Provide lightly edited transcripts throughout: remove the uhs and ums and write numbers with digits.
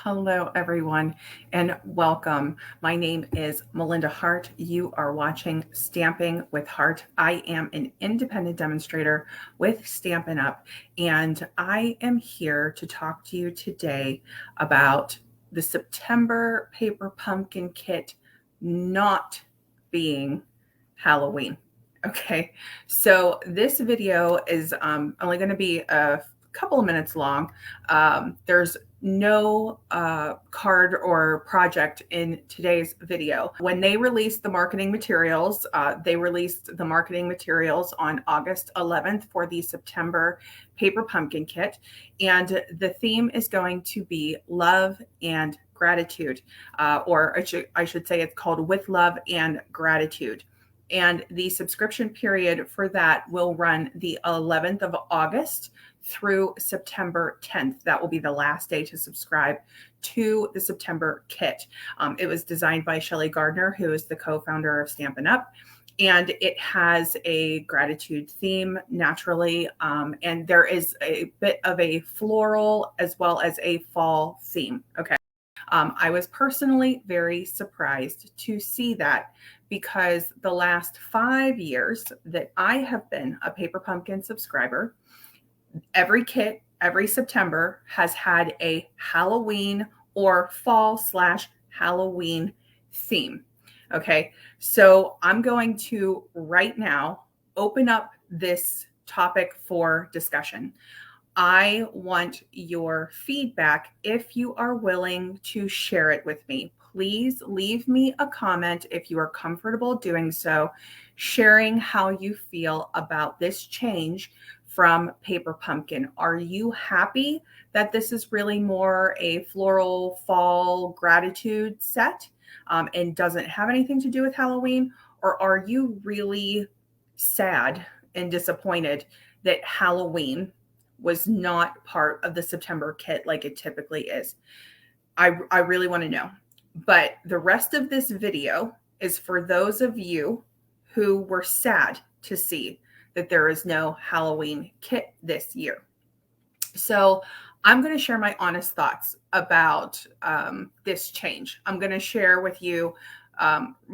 Hello, everyone, and welcome. My name is Melinda Hart. You are watching Stamping with Hart. I am an independent demonstrator with Stampin Up, and I am here to talk to you today about the September paper pumpkin kit not being Halloween. Okay, so this video is only going to be a couple of minutes long. There's no card or project in today's video. When they released the marketing materials, they released the marketing materials on August 11th for the September paper pumpkin kit. And the theme is going to be love and gratitude, or I should say it's called With Love and Gratitude. And the subscription period for that will run the 11th of August through September 10th. That will be the last day to subscribe to the September kit. It was designed by Shelly Gardner, who is the co-founder of Stampin' Up, and it has a gratitude theme naturally, and there is a bit of a floral as well as a fall theme. Okay. I was personally very surprised to see that, because the last 5 years that I have been a Paper Pumpkin subscriber, every kit, every September has had a Halloween or fall/Halloween theme. Okay, so I'm going to right now open up this topic for discussion. I want your feedback if you are willing to share it with me. Please leave me a comment if you are comfortable doing so, sharing how you feel about this change from paper pumpkin. Are you happy that this is really more a floral fall gratitude set and doesn't have anything to do with Halloween? Or are you really sad and disappointed that Halloween was not part of the September kit like it typically is? I really want to know. But the rest of this video is for those of you who were sad to see that there is no Halloween kit this year. So I'm going to share my honest thoughts about this change. I'm going to share with you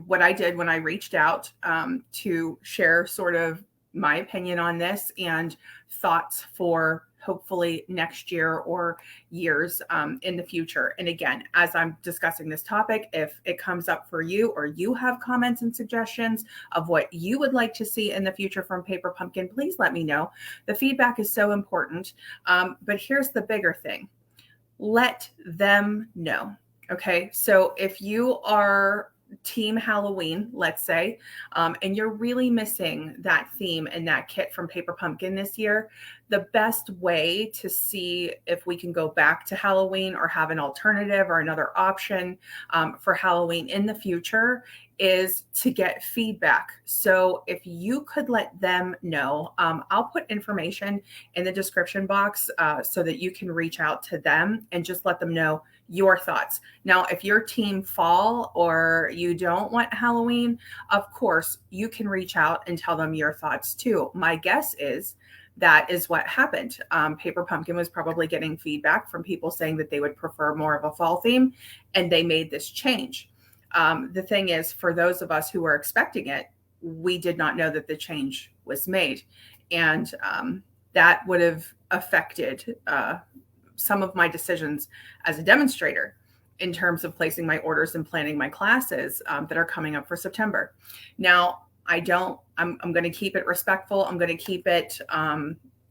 what I did when I reached out to share sort of my opinion on this and thoughts for hopefully next year or years in the future. And again, as I'm discussing this topic, if it comes up for you or you have comments and suggestions of what you would like to see in the future from Paper Pumpkin, please let me know. The feedback is so important. But here's the bigger thing. Let them know. Okay, so if you are Team Halloween, let's say, and you're really missing that theme and that kit from Paper Pumpkin this year, the best way to see if we can go back to Halloween or have an alternative or another option for Halloween in the future is to get feedback. So if you could let them know, I'll put information in the description box so that you can reach out to them and just let them know your thoughts. Now, if you're team fall or you don't want Halloween, of course, you can reach out and tell them your thoughts too. My guess is that is what happened. Paper Pumpkin was probably getting feedback from people saying that they would prefer more of a fall theme, and they made this change. The thing is, for those of us who were expecting it, we did not know that the change was made. And that would have affected some of my decisions as a demonstrator in terms of placing my orders and planning my classes that are coming up for September. Now, I'm going to keep it respectful. I'm going to keep it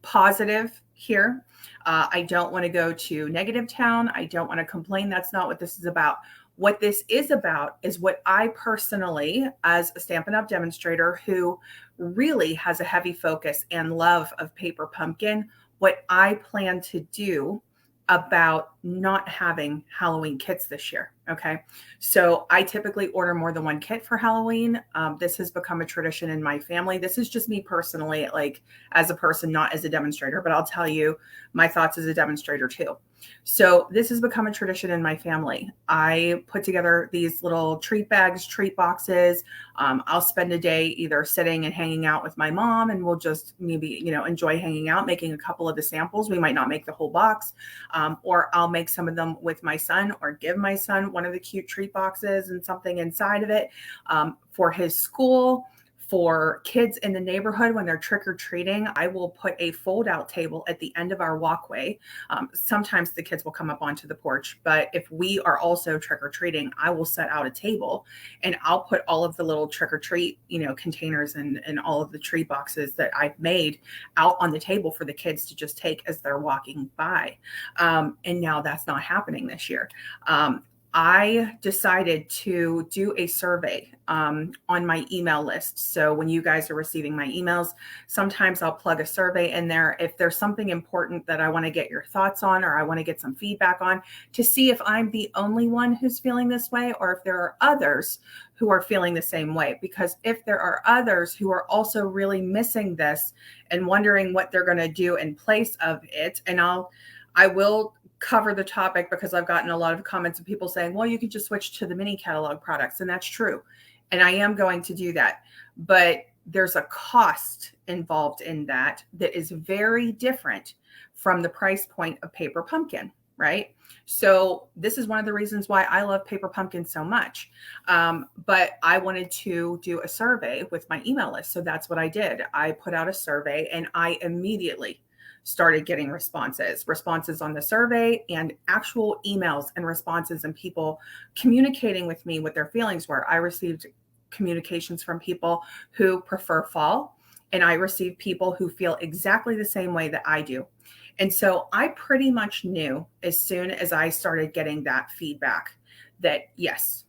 positive here. I don't want to go to negative town. I don't want to complain. That's not what this is about. What this is about is what I personally, as a Stampin' Up! Demonstrator who really has a heavy focus and love of Paper Pumpkin, what I plan to do about not having Halloween kits this year. Okay. So I typically order more than one kit for Halloween. This has become a tradition in my family. This is just me personally, like as a person, not as a demonstrator, but I'll tell you my thoughts as a demonstrator too. So this has become a tradition in my family. I put together these little treat bags, treat boxes. I'll spend a day either sitting and hanging out with my mom, and we'll just maybe, enjoy hanging out, making a couple of the samples. We might not make the whole box, or I'll make some of them with my son or give my son one of the cute treat boxes and something inside of it for his school. For kids in the neighborhood, when they're trick-or-treating, I will put a fold-out table at the end of our walkway. Sometimes the kids will come up onto the porch, but if we are also trick-or-treating, I will set out a table and I'll put all of the little trick-or-treat, containers and all of the treat boxes that I've made out on the table for the kids to just take as they're walking by. And now that's not happening this year. I decided to do a survey on my email list. So when you guys are receiving my emails, sometimes I'll plug a survey in there if there's something important that I want to get your thoughts on, or I want to get some feedback on, to see if I'm the only one who's feeling this way or if there are others who are feeling the same way. Because if there are others who are also really missing this and wondering what they're going to do in place of it, and I will cover the topic because I've gotten a lot of comments of people saying, well, you could just switch to the mini catalog products. And that's true. And I am going to do that. But there's a cost involved in that is very different from the price point of Paper Pumpkin, right? So this is one of the reasons why I love Paper Pumpkin so much. But I wanted to do a survey with my email list. So that's what I did. I put out a survey and I immediately started getting responses on the survey and actual emails and responses, and people communicating with me what their feelings were. I received communications from people who prefer fall, and I received people who feel exactly the same way that I do. And so I pretty much knew as soon as I started getting that feedback that, yes,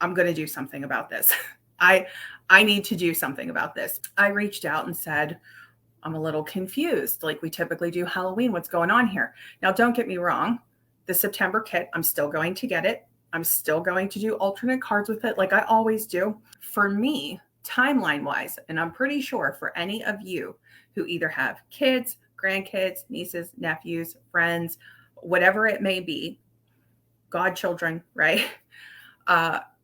I'm going to do something about this. I need to do something about this. I reached out and said, I'm a little confused. Like, we typically do Halloween. What's going on here? Now, don't get me wrong. The September kit, I'm still going to get it. I'm still going to do alternate cards with it like I always do. For me, timeline wise, and I'm pretty sure for any of you who either have kids, grandkids, nieces, nephews, friends, whatever it may be, godchildren, right?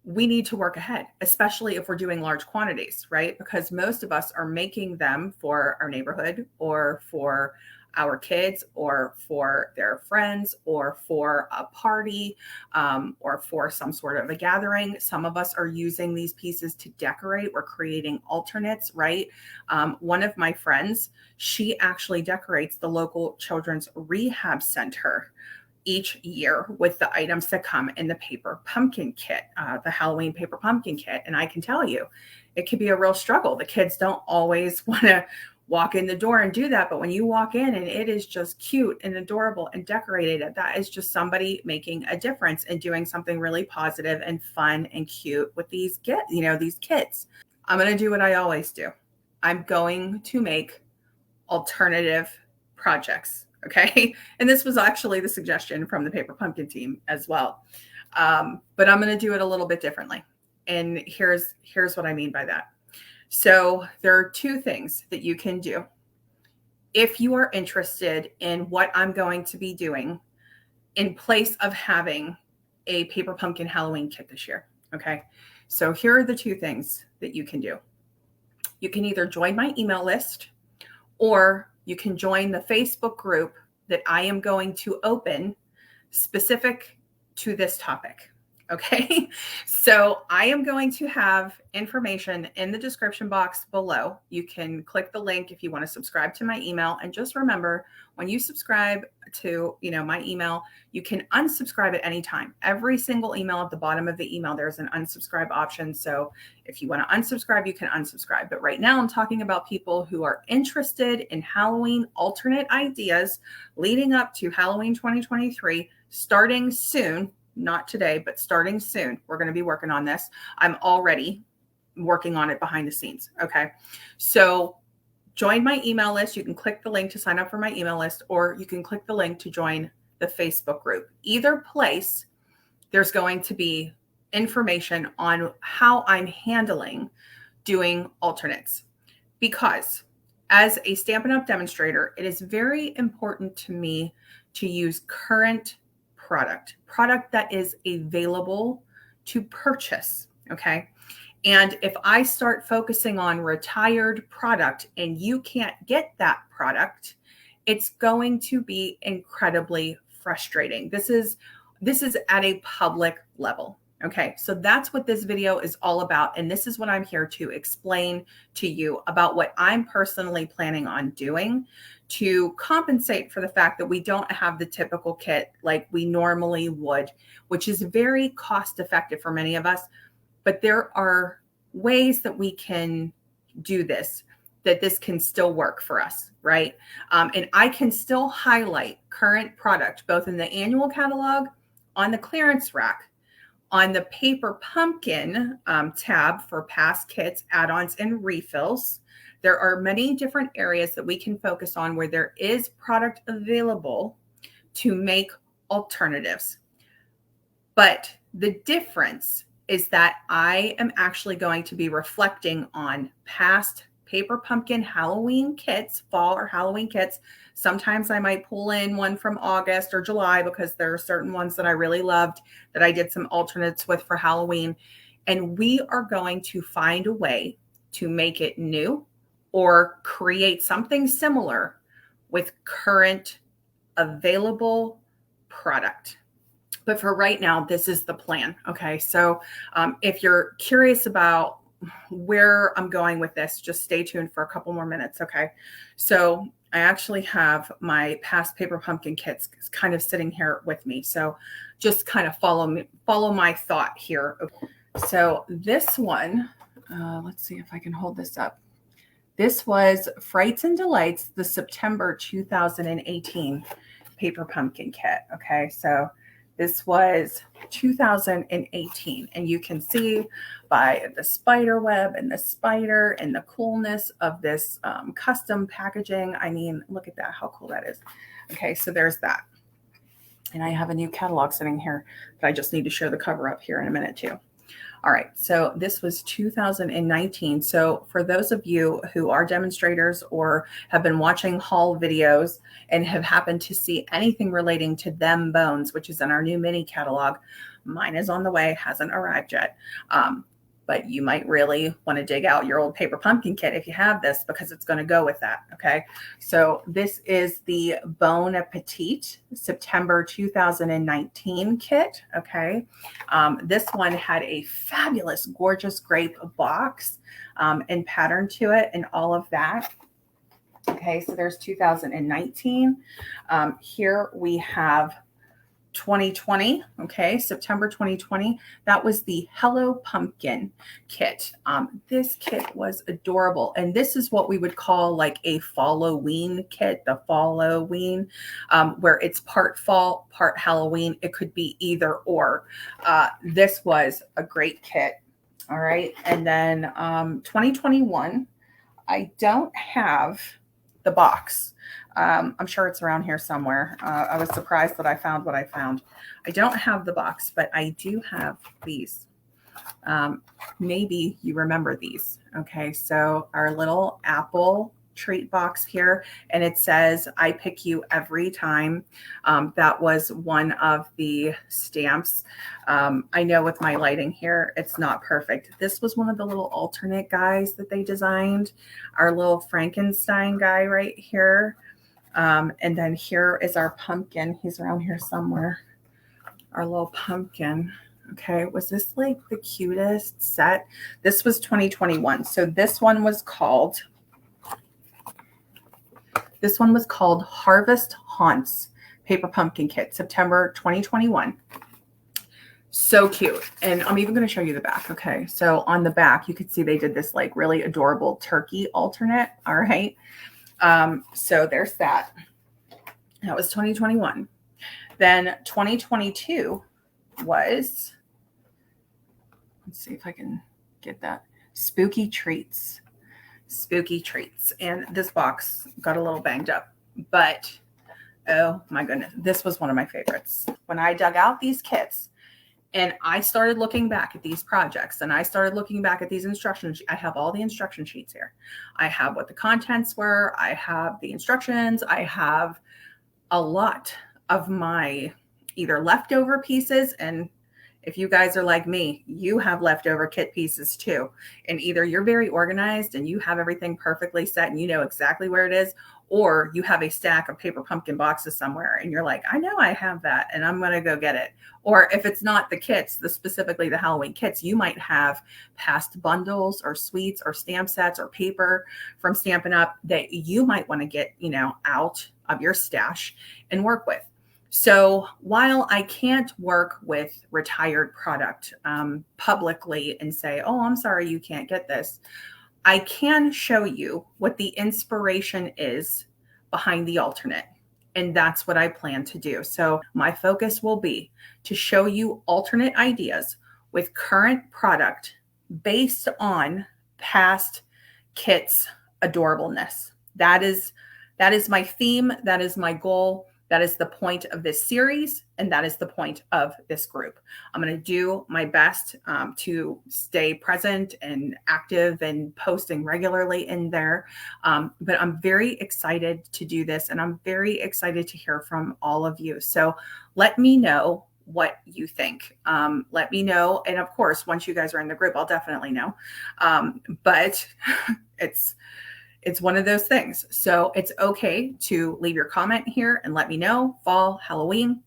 We need to work ahead, especially if we're doing large quantities, right? Because most of us are making them for our neighborhood or for our kids or for their friends or for a party or for some sort of a gathering. Some of us are using these pieces to decorate. We're creating alternates, right? One of my friends, she actually decorates the local children's rehab center each year with the items that come in the Paper Pumpkin kit, the Halloween Paper Pumpkin kit. And I can tell you, it can be a real struggle. The kids don't always want to walk in the door and do that. But when you walk in and it is just cute and adorable and decorated, that is just somebody making a difference and doing something really positive and fun and cute with these kids. I'm going to do what I always do. I'm going to make alternative projects. Okay. And this was actually the suggestion from the Paper Pumpkin team as well. But I'm going to do it a little bit differently. And here's what I mean by that. So there are two things that you can do if you are interested in what I'm going to be doing in place of having a Paper Pumpkin Halloween kit this year. Okay. So here are the two things that you can do. You can either join my email list, or you can join the Facebook group that I am going to open specific to this topic. Okay. So I am going to have information in the description box below. You can click the link if you want to subscribe to my email. And just remember, when you subscribe to, my email, you can unsubscribe at any time. Every single email at the bottom of the email, there's an unsubscribe option. So if you want to unsubscribe, you can unsubscribe. But right now I'm talking about people who are interested in Halloween alternate ideas leading up to Halloween 2023, starting soon. Not today, but starting soon. We're going to be working on this. I'm already working on it behind the scenes. Okay. So join my email list. You can click the link to sign up for my email list, or you can click the link to join the Facebook group. Either place, there's going to be information on how I'm handling doing alternates, because as a Stampin' Up! Demonstrator, it is very important to me to use current product that is available to purchase, okay? And if I start focusing on retired product and you can't get that product, it's going to be incredibly frustrating. This is at a public level. Okay, so that's what this video is all about. And this is what I'm here to explain to you about what I'm personally planning on doing to compensate for the fact that we don't have the typical kit like we normally would, which is very cost effective for many of us. But there are ways that we can do this, that this can still work for us, right? And I can still highlight current product, both in the annual catalog, on the clearance rack, on the paper pumpkin tab for past kits, add-ons, and refills. There are many different areas that we can focus on where there is product available to make alternatives. But the difference is that I am actually going to be reflecting on past paper pumpkin Halloween kits, fall or Halloween kits. Sometimes I might pull in one from August or July because there are certain ones that I really loved that I did some alternates with for Halloween. And we are going to find a way to make it new or create something similar with current available product. But for right now, this is the plan. Okay, so if you're curious about where I'm going with this, just stay tuned for a couple more minutes. Okay, so I actually have my past paper pumpkin kits kind of sitting here with me. So just kind of follow my thought here. So this one, let's see if I can hold this up. This was Frights and Delights, the September 2018 paper pumpkin kit. Okay, so this was 2018, and you can see by the spider web and the spider and the coolness of this custom packaging. I mean, look at that, how cool that is. Okay, so there's that. And I have a new catalog sitting here that I just need to show the cover up here in a minute too. All right, so this was 2019. So for those of you who are demonstrators or have been watching haul videos and have happened to see anything relating to Them Bones, which is in our new mini catalog, mine is on the way, hasn't arrived yet. But you might really want to dig out your old paper pumpkin kit if you have this, because it's going to go with that. Okay, so this is the Bon Appetit September 2019 kit. Okay, this one had a fabulous, gorgeous grape box and pattern to it and all of that. Okay, so there's 2019. Here we have 2020, okay, September 2020. That was the Hello Pumpkin kit. This kit was adorable, and this is what we would call like a Falloween kit, the Falloween, where it's part fall, part Halloween. It could be either or. This was a great kit. All right, and then 2021, I don't have the box. I'm sure it's around here somewhere. I was surprised that I found what I found. I don't have the box, but I do have these. Maybe you remember these. Okay, so our little apple treat box here, and it says, "I pick you every time." That was one of the stamps. I know with my lighting here, it's not perfect. This was one of the little alternate guys that they designed. Our little Frankenstein guy right here. And then here is our pumpkin. He's around here somewhere. Our little pumpkin. Okay, was this like the cutest set? This was 2021. So this one was called Harvest Haunts Paper Pumpkin Kit, September 2021. So cute. And I'm even going to show you the back. Okay, so on the back, you could see they did this like really adorable turkey alternate. All right. So there's that. That was 2021. Then 2022 was, let's see if I can get that, Spooky Treats. Spooky Treats. And this box got a little banged up, but oh my goodness, this was one of my favorites. When I dug out these kits And I started looking back at these projects and I started looking back at these instructions. I have all the instruction sheets here. I have what the contents were. I have the instructions. I have a lot of my either leftover pieces, and if you guys are like me, you have leftover kit pieces too. And either you're very organized and you have everything perfectly set and you know exactly where it is, or you have a stack of paper pumpkin boxes somewhere and you're like, I know I have that and I'm going to go get it. Or if it's not the kits, specifically the Halloween kits, you might have past bundles or sweets or stamp sets or paper from Stampin' Up that you might want to get, out of your stash and work with. So while I can't work with retired product publicly and say, oh, I'm sorry, you can't get this, I can show you what the inspiration is behind the alternate. And that's what I plan to do. So my focus will be to show you alternate ideas with current product based on past kits adorableness. That is my theme. That is my goal. That is the point of this series, and that is the point of this group. I'm going to do my best to stay present and active and posting regularly in there. But I'm very excited to do this, and I'm very excited to hear from all of you. So let me know what you think. Let me know. And of course, once you guys are in the group, I'll definitely know. But it's one of those things. So it's okay to leave your comment here and let me know, fall, Halloween.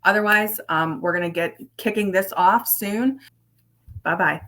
Otherwise, we're going to get kicking this off soon. Bye-bye.